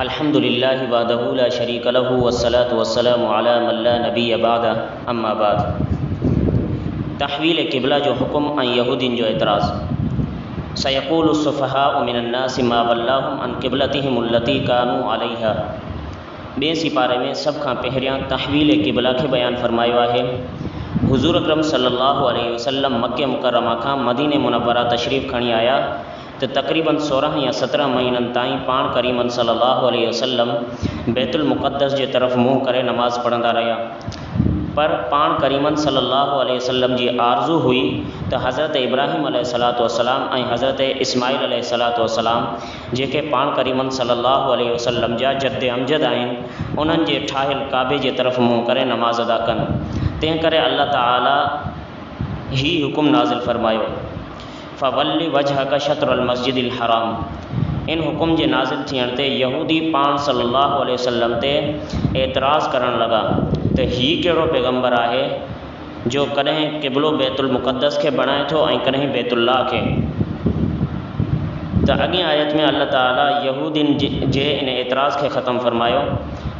अल्हम्दुलिल्लाहि वहदहु ला शरीक लहु वस्सलातु वस्सलामु अला मन ला नबिय्य बअदा अम्मा बाद। तहवील क़िबला जो हुक्म ऐं यहूदीन जो एतराज़। सयक़ूलु सुफ़हाउ मिनन नासि मा वल्लाहुम अन क़िबलतिहिम अल्लती कानू अलैहा। ॿिए सिपारे में सभ खां पहिरियां तहवील क़िबला खे बयानु फरमायो आहे। हुज़ूर अकरम सल्लल्लाहु अलैहि वसल्लम मक्के मुकर्रमा खां मदीने मुनव्वरा तशरीफ़ खणी आया तो तक़रीबन 16 या 17 महीननि ताईं पाण करीमन सल्लल्लाहु अलैहि वसल्लम बैतुल मुक़द्दस जे तरफ़ मुँह करे नमाज़ पढ़ंदा रहिया। पर पाण करीमन सल्लल्लाहु अलैहि वसल्लम जी आरज़ू हुई तो हज़रत इब्राहिम अलैहिस्सलातु वस्सलाम ऐं हज़रत इस्माइल अलैहिस्सलातु वस्सलाम जेके पाण करीमन सल्लल्लाहु अलैहि वसल्लम जा जद्द अमजद आहिनि, उन्हनि जे ठाहियल काबे जे तरफ़ मुँह करे नमाज़ अदा कनि। तंहिं करे अल्लाह ताला ही हुकुम नाज़िल फरमायो, फ़वल्लि वजहक शत्रुल मस्जिदिल हराम। इन हुकुम जे नाज़िल थियण ते यहूदी पाण सल्लल्लाहु अलैहि वसल्लम ते एतराज़ करण लॻा त हीउ कहिड़ो पैगम्बर आहे जो कॾहिं क़िबलो बैतुल मुक़द्दस खे बणाए थो ऐं कॾहिं बैतुल्लाह खे। त अॻिए आयत में अल्लाह ताला यहूदीन जे इन एतराज़ खे ख़त्म फरमायो।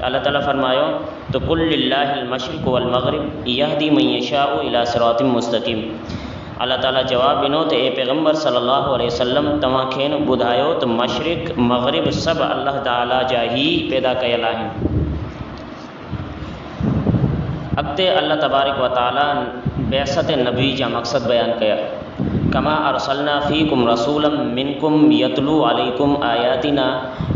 अल्लाह ताला फरमायो तो कुल लिल्लाहिल मशरिक़ वल मग़रिब यहदी मन यशाउ इला सिरातिम मुस्तक़ीम। अल्लाह ताला जवाब ॾिनो त ए पैगम्बर सल्लल्लाहु अलैहि वसल्लम तव्हांखे न ॿुधायो त मशरिक़ मग़रिब सभु अल्लाह ताला जा ई पैदा कयल आहिनि। अॻिते अल्लाह तबारक व ताला बैसत नबी जा मक़सद बयानु कया। कमा अरसलना फ़ीकुम रसूलन मिनकुम यतलू अलैकुम आयातिना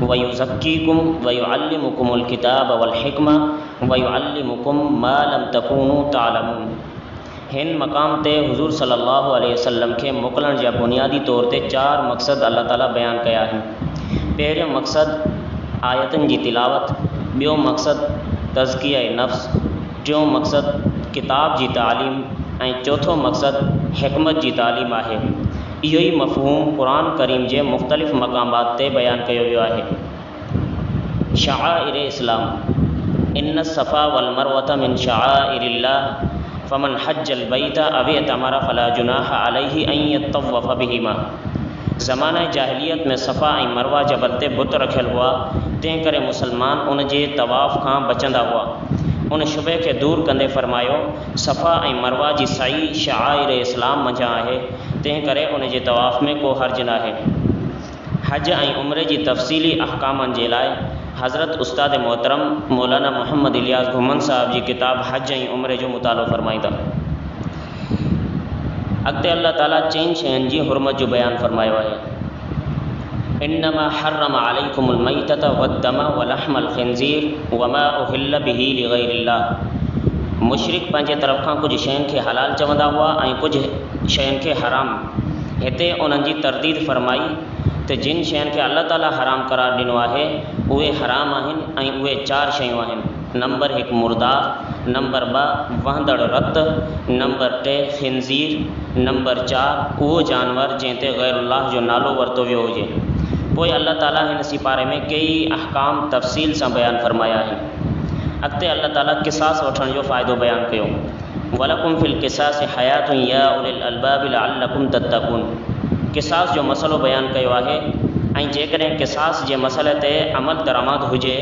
व युज़क्कीकुम व युअल्लिमुकुमुल किताब वल हिकमा व युअल्लिमुकुम मा लम तकूनू तालमून। हिन मक़ाम ते हुज़ूर सल्लल्लाहु अलैहि वसल्लम खे मोकिलण जा बुनियादी तौर ते 4 मक़सद अल्लाह ताला बयानु कया आहिनि। पहिरियों मक़सद आयतुनि जी तिलावत, ॿियो मक़सद तज़किया नफ़्स, टियों मक़सद किताब जी तालीम ऐं चौथों मक़सद हिकमत जी तालीम आहे। इहो ई मफ़हूम क़ुरान करीम जे मुख़्तलिफ़ मक़ामात ते बयानु कयो वियो आहे। शआइर इस्लाम, इन्न सफ़ा वल मरवत मिन शआइरिल्लाह फ़मन हज्जल बैत अव इतमरा फ़ला जुनाह अलैहि अन यतव्वफ़ बिहिमा। ज़माने जाहिलियत में सफ़ा ऐं मरवा जबल ते बुत रखियल हुआ, तंहिं करे मुसलमान उन जे तवाफ़ खां बचंदा हुआ। उन शुबे खे दूर कंदे फरमायो सफ़ा ऐं मरवा जी साई शआइर इस्लाम मंझां आहे, तंहिं करे उन जे तवाफ़ में को हर्ज न आहे। हज ऐं उम्रे जी तफ़सीली अहकामनि जे लाइ हज़रत उस्ताद मोहतरम मौलाना मोहम्मद इलियास घुमन साहब जी किताब हज ऐं उम्रे जो मुतालो फरमाईंदा। अॻिते अल्लाह ताला 4 शयुनि जी हुरमत जो बयानु फरमायो आहे। इन्नमा हर्रम अलैकुमुल मैतत वद्दम वलहमल खिंज़ीर वमा उहिल्ल बिही लिग़ैरिल्लाह। मुशरिक पंहिंजे तरफ़ खां कुझु शयुनि खे हलाल चवंदा हुआ ऐं कुझु शयुनि खे हराम। हिते उन्हनि जी तरदीद फरमाई त जिन शयुनि खे अल्लाह ताला हराम करार ॾिनो आहे उहे हराम आहिनि ऐं उहे 4 शयूं आहिनि। नंबर 1 मुर्दार, नंबर 2 वहंदड़ रत, नंबर 3 खिंज़ीर, नंबर 4 उहो जानवर जंहिं ते ग़ैरुल्लाह जो नालो वरितो वियो हुजे। पोइ अल्लाह ताला हिन सिपारे में कई अहकाम तफ़सील सां बयानु फरमाया आहिनि। अॻिते अल्लाह ताला क़िसास वठण जो फ़ाइदो बयानु कयो। वलकुम फ़िल क़िसास हयातुन या उलिल अलबाब लअल्लकुम तत्तक़ून। क़िसास जो मसलो बयानु कयो आहे ऐं जेकॾहिं क़िसास जे मसइले ते अमल दरामद हुजे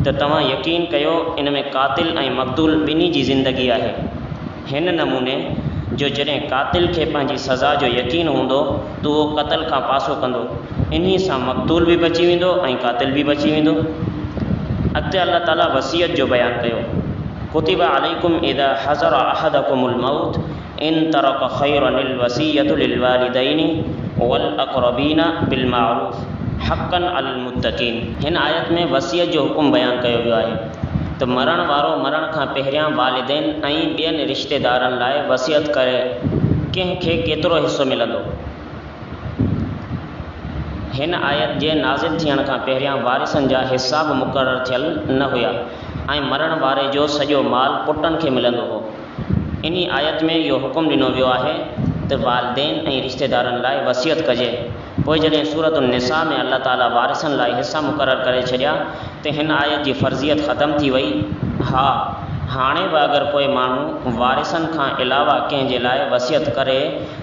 त तव्हां यकीन कयो इन में क़ातिल ऐं मक़तूल ॿिन्ही जी ज़िंदगी आहे। हिन नमूने जो जॾहिं क़ातिल खे पंहिंजी सज़ा जो यकीन हूंदो त उहो क़त्ल खां पासो कंदो, इन्ही सां मक़तूल बि बची वेंदो ऐं क़ातिल बि बची वेंदो। अॻिते अल्लाह ताला वसीयत जो बयानु कयो। कुतिबा अलैकुम इज़ा हज़र अहदकुमुल मौत इन तरक खैरनिल वसीयतु लिल वालिदैनि वल अक़रबीन बिल मारूफ़ हक़्क़न अलल मुत्तक़ीन। हिन आयत में वसीयत जो हुकुम बयानु कयो वियो आहे त मरण वारो मरण खां पहिरियां वालिदैन ऐं ॿियनि रिश्तेदारनि लाइ वसीयत करे कंहिंखे केतिरो हिसो मिलंदो। हिन आयत जे नाज़िल थियण खां पहिरियां वारिसनि जा हिसा बि मुक़ररु थियल न हुया ऐं मरण वारे जो सॼो माल पुटनि खे मिलंदो हो। इन आयत में इहो हुकुम ॾिनो वियो आहे त वालिदैन ऐं रिश्तेदारनि लाइ वसीयत कजे। पोइ जॾहिं सूरत निसा में अल्लाह ताला वारिसनि लाइ हिसा मुक़ररु करे छॾिया त हिन आयत जी फ़र्ज़ियत ख़तमु थी वई। हा, हाणे बि अगरि कोई माण्हू वारिसनि खां अलावा कंहिंजे लाइ वसीयत करे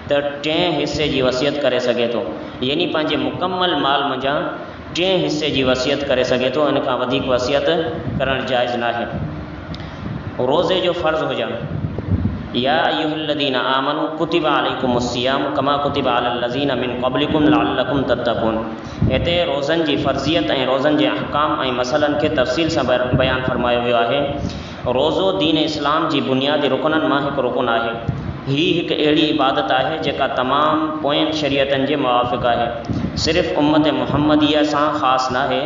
त 3 हिसे जी वसीयत करे सघे थो, यानी पंहिंजे मुकमल माल मंझां टे हिस्से जी वसियत करे सघे थो, इन खां वधीक वसियत करणु जाइज़ न आहे। रोज़े जो फ़र्ज़ हुजणु, या अय्युहल्लज़ीना आमनू कुतिबा अलैकुमुस्सियाम कमा कुतिबा अलल्लज़ीना मिन क़ब्लिकुम लअल्लकुम तत्तक़ून। हिते रोज़नि जी फ़र्ज़ियत ऐं रोज़नि जे अहकाम ऐं मसइलनि खे तफ़सील सां बयानु फ़रमायो वियो आहे। रोज़ो दीन इस्लाम जी बुनियादी रुकननि मां हिकु रुकन आहे। हीअ हिकु अहिड़ी इबादत आहे जेका तमामु पोयनि शरीयतनि जे मुवाफ़िक़ आहे, सिर्फ़ु उम्मत मुहम्मदीअ सां ख़ासि न आहे।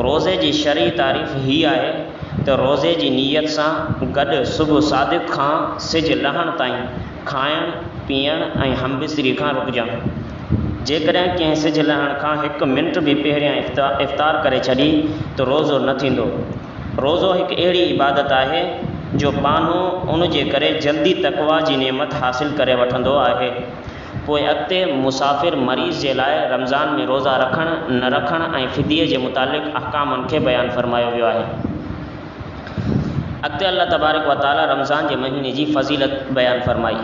रोज़े जी शरई तारीफ़ हीअ आहे त रोज़े जी नीयत सां गॾु सुबुह सादिक़ खां सिजु लहण ताईं खाइणु पीअणु ऐं हमबिस्तरी खां रुकजणु। जेकॾहिं कंहिं सिजु लहण खां 1 मिंट बि पहिरियां इफ़्तार करे छॾी त रोज़ो न थींदो। रोज़ो हिकु अहिड़ी इबादत आहे जो पानो उन जे करे जल्दी तक़वा जी नेमत हासिल करे वठंदो आहे। पोइ अॻिते मुसाफ़िर मरीज़ जे लाइ रमज़ान में रोज़ा रखणु न रखणु ऐं फ़िदीअ जे मुतालिक़ अहकामनि खे बयानु फ़रमायो वियो आहे। अॻिते अल्लाह तबारक व तआला रमज़ान जे महीने जी फ़ज़ीलत बयानु फ़रमाई।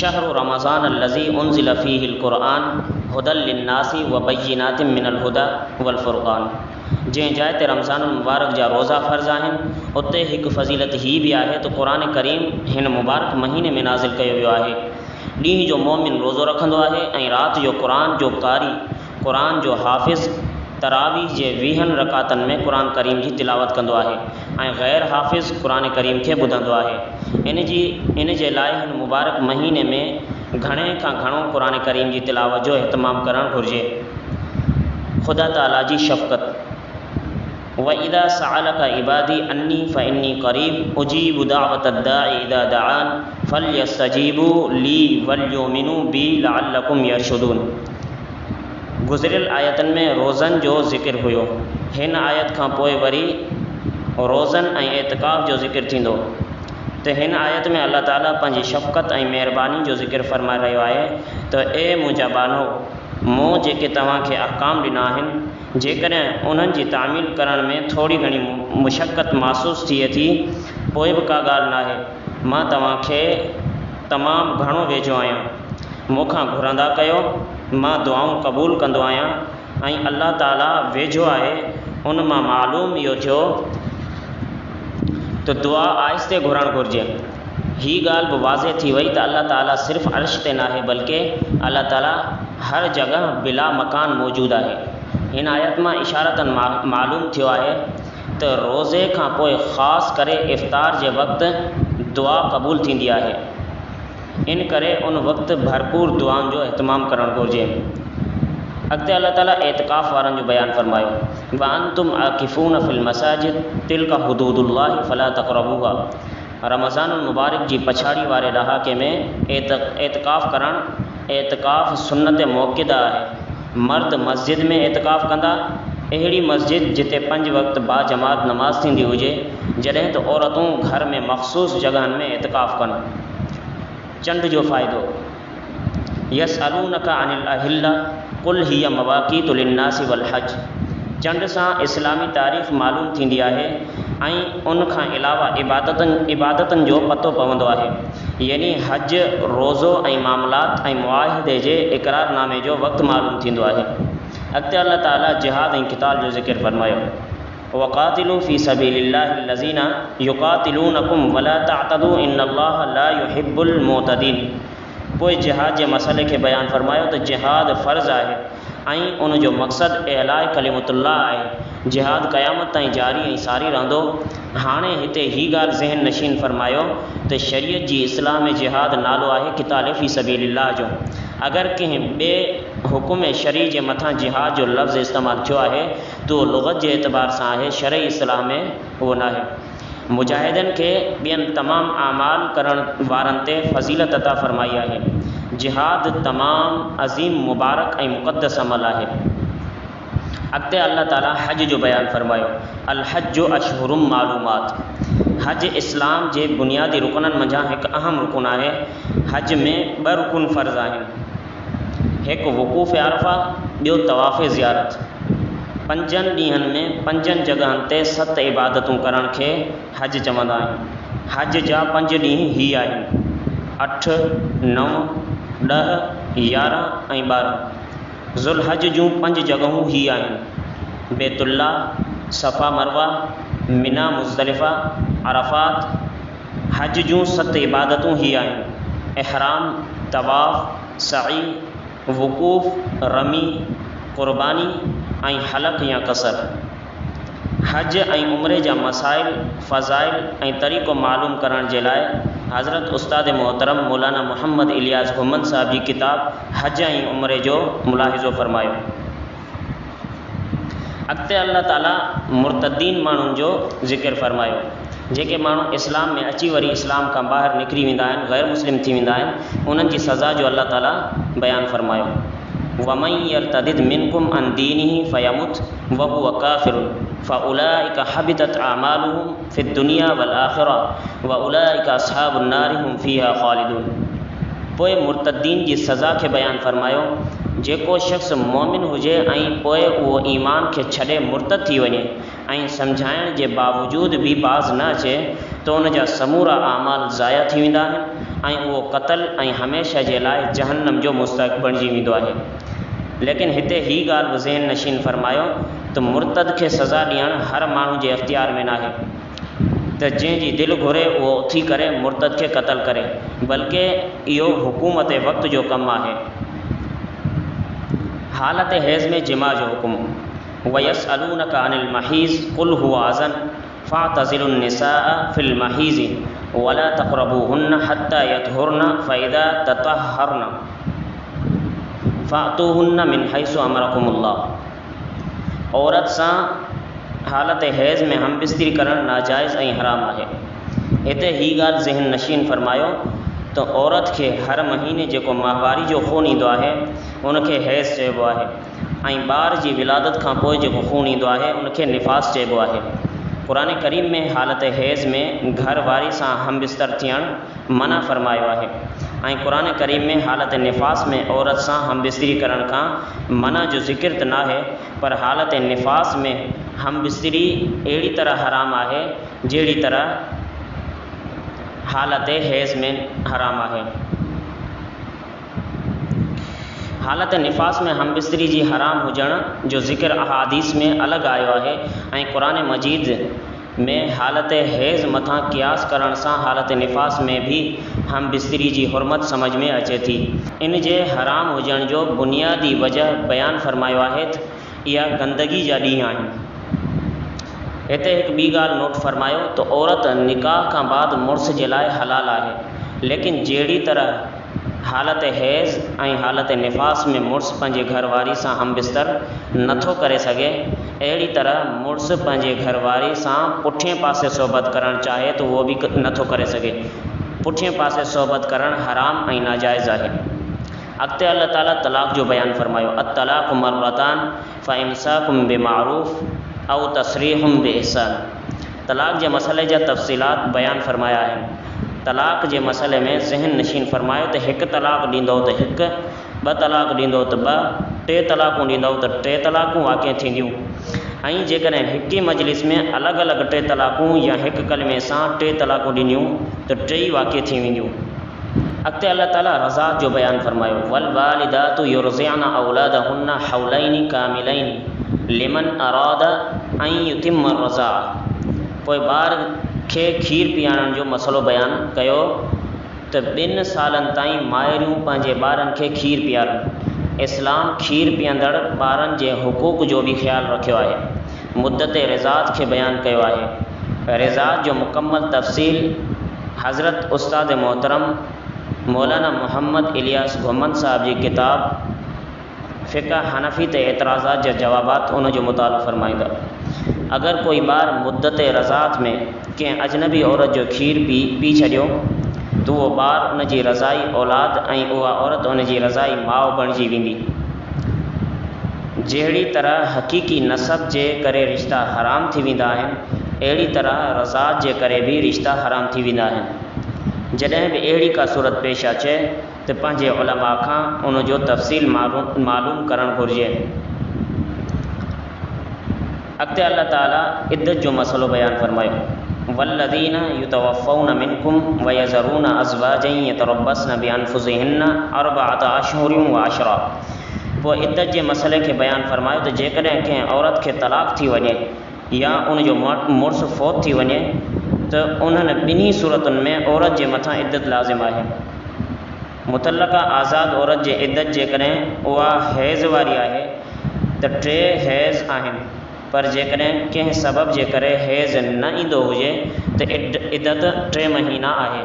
शहरु रमज़ान अल्लज़ी उनज़िल फ़ीहिल क़ुरआन हुदल लिन्नासी व बय्यिनातिम मिनल हुदा वल फ़ुरक़ान। जंहिं जाइ ते रमज़ान मुबारक जा रोज़ा फ़र्ज़ आहिनि, उते हिकु फ़ज़ीलत हीअ बि आहे त क़ुरान करीम हिन मुबारक महीने में नाज़िल कयो वियो आहे। ॾींहं जो मोमिन रोज़ो रखंदो आहे ऐं राति जो क़ुरान जो कारी, क़ुरान जो हाफ़िज़ तरावीह जे 20 रकातनि में क़ुरान करीम जी तिलावत कंदो आहे ऐं ग़ैर हाफ़िज़ क़ुरान करीम खे ॿुधंदो आहे। इन जे लाइ हिन मुबारक महीने में घणे खां घणो क़ुरान करीम जी तिलावत जो इहतमाम करणु घुरिजे। ख़ुदा ताला जी शफ़क़त, व इदा सअलक इबादी अन्नी फ़इन्नी क़रीब उजीबु दाअवत दाई इदा दआन फलयस्तजीबू ली वलयुमिनू बी लअल्लकुम यरशुदून। गुज़िरियल आयतनि में रोज़नि जो ज़िक्र हुयो। हिन आयत खां पोइ वरी रोज़नि ऐं एतिकाफ़ जो ज़िक्र थींदो। त हिन आयत में अल्लाह ताला पंहिंजी शफ़क़त ऐं महिरबानी जो ज़िक्र फ़रमाए रहियो आहे त ए मुंहिंजा बानो, मूं जेके तव्हांखे अहकाम ॾिना आहिनि, जेकॾहिं उन्हनि जी तामील करण में थोरी घणी मुशक़त महसूसु थिए थी, पोइ बि का ॻाल्हि न आहे। मां तव्हांखे तमामु घणो वेझो आहियां। मूंखां घुरंदा कयो, मां दुआऊं क़बूल कंदो आहियां ऐं अल्लाह ताला वेझो आहे। उन मां मालूम इहो थियो त दुआ आहिस्ते घुरणु घुरिजे। हीअ ॻाल्हि बि वाज़े थी वई त अल्लाह ताला सिर्फ़ु अर्श ते न आहे, बल्कि अल्लाह ताला हर जॻह बिला मकान मौजूदु आहे। हिन आयत मां इशारतन मालूम थियो आहे त रोज़े खां पोइ ख़ासि करे इफ़्तार जे वक़्तु दुआ क़बूल थींदी आहे। इन करे उन वक़्तु भरपूर दुआउनि जो इहतमाम करणु घुरिजे। अॻिते अल्लाह ताला एतिकाफ़ वारनि जो बयानु फ़रमायो, व अंतुम आकिफ़ून फ़िल मसाजिद तिल्का हुदूदुल्लाहि फ़ला तक़रबूहा। रमज़ान मुबारक जी पछाड़ी वारे ॾहाके में एतिकाफ़ करणु, एतिकाफ़ सुन्नत मौक़िदा आहे। मर्द मस्जिद में एतिकाफ़ कंदा, अहिड़ी मस्जिद जिते 5 वक़्त बाजमात नमाज़ थींदी हुजे, जॾहिं त औरतूं घर में मख़सूस जॻहनि में एतिकाफ़ कनि। चंड जो फ़ाइदो, यसअलूनका अनिल अहिल्ला कुल हिय मवाक़ीतु लिन्नासि वल हज। चंड सां इस्लामी तारीख़ मालूम थींदी आहे ऐं उन खां अलावा इबादतनि जो पतो पवंदो आहे, यानी हज, रोज़ो ऐं मामलात ऐं मुआहिदे जे इक़रारनामे जो वक़्तु मालूम थींदो आहे। अॻिते अल्लाह ताला जिहाद ऐं क़िताल जो ज़िक्र फ़रमायो, वक़ातिलू फ़ी सबीलिल्लाहि लज़ीना युक़ातिलूनकुम वला तअतदू इन्नल्लाह ला युहिब्बुल मुअतदीन। पोइ जिहाद जे मसइले खे बयानु फ़रमायो त जिहाद फ़र्ज़ आहे ऐं उन जो मक़सदु इलाए कलिमतुल्लाह आहे। जिहाद क़यामत ताईं जारी ऐं सारी रहंदो। हाणे हिते हीअ ॻाल्हि ज़हन नशीन फ़रमायो त शरीयत जी इस्लाह में जिहाद नालो आहे क़िताल फ़ी सबीलिल्लाह जो। अगरि कंहिं ॿिए हुकुम शरी जे मथां जिहाद जो लफ़्ज़ इस्तेमालु थियो आहे त उहो लुग़त जे एतबार सां आहे, शरई इस्लाह में उहो न आहे। मुजाहिदनि खे ॿियनि तमामु आमाल करण वारनि ते फ़ज़ीलत अता फ़रमाई आहे। जिहाद तमामु अज़ीम, मुबारक ऐं मुक़द्दस अमल आहे। अॻिते अल्लाह ताला हज जो बयानु फ़रमायो, अल हज अशहुरुम मालूमात। हज इस्लाम जे बुनियादी रुकननि मंझां हिकु अहम रुकन आहे। हज में 2 रुकन फ़र्ज़ आहिनि, हिकु वक़ूफ़ अरफ़ा, ॿियो तवाफ़ ज़ियारत। 5 ॾींहंनि में 5 जॻहनि ते 7 इबादतूं करण खे हज चवंदा आहिनि। हज जा 5 ॾींहं ही आहिनि, 8, 9, 10, 11 ऐं 12। ज़ुल्हज जूं 5 जॻहूं ही आहिनि, बैतुल्ला, सफ़ा मरवा, मिना मुज़दलिफ़ा, अरफ़ात। हज जूं 7 इबादतूं ही आहिनि: इहराम, तवाफ़, सई, वक़ूफ़, रमी, क़ुर्बानी ऐं हलक़ या कसर। हज ऐं उम्रे जा मसाइल, फ़ज़ाइल ऐं तरीक़ो मालूम करण जे लाइ हज़रत उस्ताद मोहतरम मौलाना मोहम्मद इलियास घुमन साहब जी किताब हज ऐं उम्रे जो मुलाहिज़ो फ़रमायो। अॻिते अल्लाह ताला मुर्तदीन माण्हुनि जो ज़िक्र फ़रमायो, जेके माण्हू इस्लाम में अची वरी इस्लाम खां ॿाहिरि निकिरी वेंदा आहिनि, ग़ैर मुस्लिम थी वेंदा आहिनि, उन्हनि जी सज़ा जो अल्लाह ताला बयानु फ़रमायो। वमन यर्तदिद मिनकुम अन दीनिही फयमुत वहुव काफ़िरुन फउलाइका हबितत अमालुहुम फिद दुनिया वल आखिरा व उलाइका अस्हाबुन नारि हुम फीहा ख़ालिदून। पोइ मुर्तदीन जी सज़ा खे बयानु फ़रमायो। जेको शख़्स मोमिन हुजे ऐं पोइ उहो ईमान खे छॾे मुर्तद थी वञे ऐं सम्झाइण जे बावजूद बि बाज़ न अचे त उन जा समूरा आमाल ज़ाया थी वेंदा आहिनि ऐं उहो क़तल ऐं हमेशह जे लाइ जहन्नम जो मुस्तहिक़ बणिजी वेंदो आहे। लेकिन हिते ही ॻाल्हि बि ज़हन नशीन फ़रमायो त मुर्तद खे सज़ा ॾियणु हर माण्हू जे इख़्तियार में नाहे त जंहिंजी दिलि घुरे उहो उथी करे मुर्तद खे क़तल करे, बल्कि इहो हुकूमत वक़्त जो कमु आहे। हालत हैज़ में जिमा जो हुकुम। वयसअलूनका अनिल महीज़ कुल हुवा अज़न फ़अतज़िलुन निसाअ फ़िल महीज़ वला तक़रबूहुन्न हत्ता यतहुरन फ़इज़ा ततहरन फ़अतूहुन्न मिन हैसु अमरकुमुल्लाह। औरत सां हालत हैज़ में हम बिस्तरी करणु नाजाइज़ ऐं हराम आहे। हिते ही ॻाल्हि ज़हन नशीन फ़रमायो त औरत खे हर महीने जेको माहवारी जो खून ईंदो आहे उनखे हैज़ चइबो आहे ऐं ॿार जी विलादत खां पोइ जेको खून ईंदो आहे उनखे निफ़ास चइबो आहे। क़ुरान करीम में हालत हैज़ में घर वारी सां हम बिस्तर थियणु मना फ़रमायो आहे ऐं क़ुरान करीम में हालत निफ़ास में औरत सां हम बिस्तरी करण खां मना जो ज़िक्र त न आहे, पर हालत निफ़ास में हम बिस्तरी अहिड़ी तरह हराम आहे जहिड़ी तरह हालत हैज़ में हराम आहे। हालत निफ़ास में हम बिस्तरी जी हराम हुजण जो ज़िक्र अहादीस में अलॻि आयो आहे ऐं क़ुरान मजीद में हालत हैज़ मथां क़ियास करण सां हालत निफ़ास में भी हम बिस्तरी जी हुरमत समझ में अचे थी। इन जे हराम हुजण जो बुनियादी वजह बयानु फ़रमायो आहे त इहा गंदगी जा ॾींहं आहिनि। हिते हिकु ॿी ॻाल्हि नोट फ़रमायो त औरत निकाह खां बाद मुड़ुस जे लाइ हलाल आहे, लेकिन जहिड़ी तरह हालत हैज़ ऐं हालत निफ़ास में मुड़ुस पंहिंजे घरवारी सां हम बिस्तर नथो करे सघे, अहिड़ी तरह मुड़ुस पंहिंजे घरवारी सां पुठिएं पासे सोबत करणु चाहे त उहो बि नथो करे सघे। पुठिएं पासे सोबत करणु हराम ऐं नाजाइज़ आहे। अॻिते अल्लाह ताला तलाक़ जो बयानु फ़रमायो। अत्तलाक़ु मर्रतान फ़इम्साकुम बिमारूफ़ औ तसरीहुम बिइहसान। तलाक़ जे मसइले जा तफ़सीलात बयानु फ़रमाया आहिनि। तलाक़ जे मसइले में ज़हन नशीन फ़रमायो त हिकु तलाक़ ॾींदो त हिकु, ॿ तलाक़ ॾींदो त ॿ, टे तलाक़ूं ॾींदो त टे तलाक़ूं वाक़िअ थींदियूं ऐं जेकॾहिं हिक ई मजलिस में अलॻि अलॻि टे तलाक़ूं या हिकु कलमे सां टे तलाक़ूं ॾिनियूं त टई वाक़िअ थी वेंदियूं। अॻिते अल्लाह ताला रज़ाअत जो बयानु फ़रमायो। वल वालिदातु युरज़िअन औलादहुन्न हौलैनि कामिलैनि लिमन अरादा ऐं युतिम्म रज़ाअ। पोइ ॿार खे खीर पीआरण जो मसइलो बयानु कयो त 2 सालनि ताईं माइरियूं पंहिंजे ॿारनि खे खीर पीआरनि। इस्लाम खीर पीअंदड़ ॿारनि जे हुक़ूक़ जो बि ख़्यालु रखियो आहे। मुद्दत रिज़ात खे बयानु कयो आहे। रिज़ात जो मुकमल तफ़सील हज़रत उस्ताद मोहतरम मौलाना मोहम्मद इलियास घुमन साहब जी किताब फ़िक़्ह हनफ़ी ते एतिराज़ात जा जवाबात उन जो मुतालो फ़रमाईंदा। अगरि कोई ॿार मुद्दत रज़ात में कंहिं अजनबी औरत जो खीर पी छॾियो त उहो ॿारु उन जी रज़ाई औलाद ऐं उहा औरत उन जी रज़ाई माउ बणिजी वेंदी। जहिड़ी तरह हक़ीक़ी नसब जे करे रिश्ता हराम थी वेंदा आहिनि, अहिड़ी तरह रज़ात जे करे बि रिश्ता हराम थी वेंदा आहिनि। जॾहिं बि अहिड़ी का सूरत पेश अचे त पंहिंजे उलमा खां उन जो तफ़सील मालूम करणु घुरिजे। अॻिते अल्लाह ताला इद्दत जो मसइलो बयानु फ़रमायो। वल्लज़ीना युतवफ़ौन मिनकुम वयज़रूना अज़वाजन यतरब्बसन बिअन्फुसिहिन्न 4 अशहुरिन व अशरा। पोइ इद्दत जे मसइले खे बयानु फ़रमायो त जेकॾहिं कंहिं औरत खे तलाक़ थी वञे या उनजो मुड़ुसु फ़ौत थी वञे त उन्हनि ॿिन्ही सूरतुनि में औरत जे मथां इद्दत लाज़िम आहे। मुतलका आज़ाद औरत जे इद्दत जेकॾहिं उहा हैज़ वारी आहे त 3 हैज़ आहिनि, पर जेकॾहिं कंहिं सबब जे करे हैज़ न ईंदो हुजे त इद्दत 3 महीना आहे।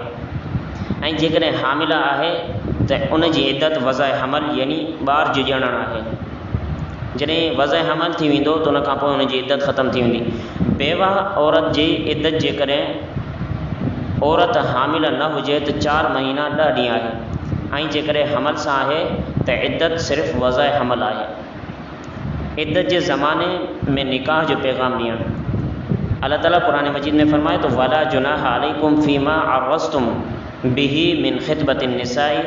ऐं जेकॾहिं हामिला आहे त उन जी इद्दत वज़ाए हमल यानी ॿार जो ॼणणु आहे। जॾहिं वज़ाए हमल थी वेंदो त उन खां पोइ उन जी इद्दत ख़तमु थी वेंदी। बेवा औरत जी इद्दत जेकॾहिं औरत हामिल न हुजे त 4 महीना 10 ॾींहं आहे। ऐं जेकॾहिं हमल सां आहे त इद्दत सिर्फ़ु वज़ाए हमल आहे। इद्दत जे ज़माने में निकाह जो पैगाम ॾियणु। अल्लाह ताला क़ुरान मजीद में फ़रमाए तो वला जुनाह अलैकुम फ़ीमा अर्रस्तुम बिही मिन ख़ितबतिन निसाई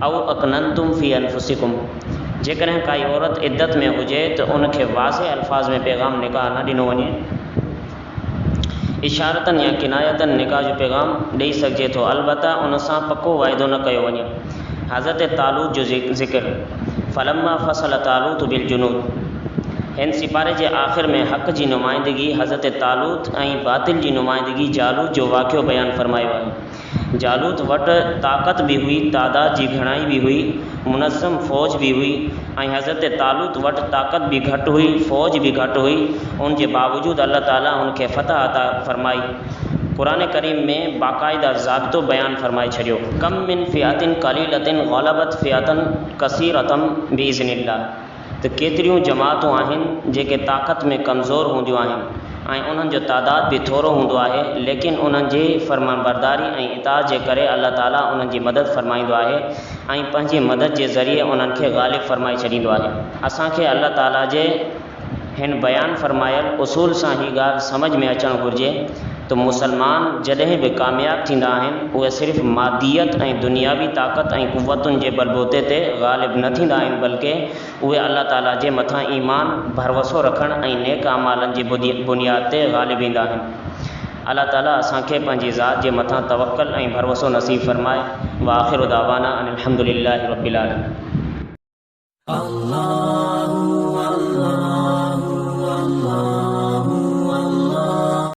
औ अकनंतुम फ़ी अनफुसिकुम। जेकॾहिं काई औरत इद्दत में हुजे त उनखे वाज़े अल्फाज़ में पैगाम निकाह न ॾिनो वञे। इशारतनि या किनायतनि निकाह जो पैगाम ॾेई सघिजे थो, अलबत्ता उन सां पको वाइदो न कयो वञे। हज़रत तालूत जो ज़िक्र फलम्मा फ़सल तालूत बिल जुनूद। हिन सिपारे जे आख़िर में हक़ जी नुमाइंदगी हज़रत तालूत ऐं बातिल जी नुमाइंदगी जालूत जो वाक़ियो बयानु फ़रमायो आहे। जालूत वटि ताक़त बि हुई, तादाद जी घणाई बि हुई, मुनज़्ज़म फ़ौज बि हुई ऐं हज़रत तालूत वटि ताक़त बि घटि हुई, फ़ौज बि घटि हुई। उन जे बावजूदु अल्लाह ताला उनखे फ़तह अता फ़रमाई। क़ुरान करीम में बाक़ाइदा ज़ाब्तो बयानु फ़रमाए छॾियो, कम मिन फ़ियातिन क़लीलतिन ग़लबत फ़ियातन कसीरतम बिइज़्निल्लाह। त केतिरियूं जमातूं आहिनि जेके ताक़त में कमज़ोर हूंदियूं आहिनि ऐं उन्हनि जो तादाद बि थोरो हूंदो आहे, लेकिन उन्हनि जी फ़रमानबरदारी ऐं इताअत जे करे अल्लाह ताला उन्हनि जी मदद फ़रमाईंदो आहे ऐं पंहिंजी मदद जे ज़रिए उन्हनि खे ग़ालिब फ़रमाए छॾींदो आहे। असांखे अल्लाह ताला जे हिन बयानु फ़रमायल उसूल सां ही ॻाल्हि सम्झ में अचणु घुरिजे त मुसलमान जॾहिं बि कामयाबु थींदा आहिनि उहे सिर्फ़ु मादियत ऐं दुनियावी ताक़त ऐं क़ुव्वतुनि जे बलबूते ते ग़ालिब न थींदा आहिनि, बल्कि उहे अल्लाह ताला जे मथां ईमान भरवसो रखणु ऐं नेक अमालनि जी बुनियाद ते ग़ालिब ईंदा आहिनि। अल्लाह ताला असांखे पंहिंजी ज़ात जे मथां तवक्कल ऐं भरवसो नसीब फ़रमाए। व आख़िरु दावाना अनिल हम्दुलिल्लाहि रब्बिल आलमीन।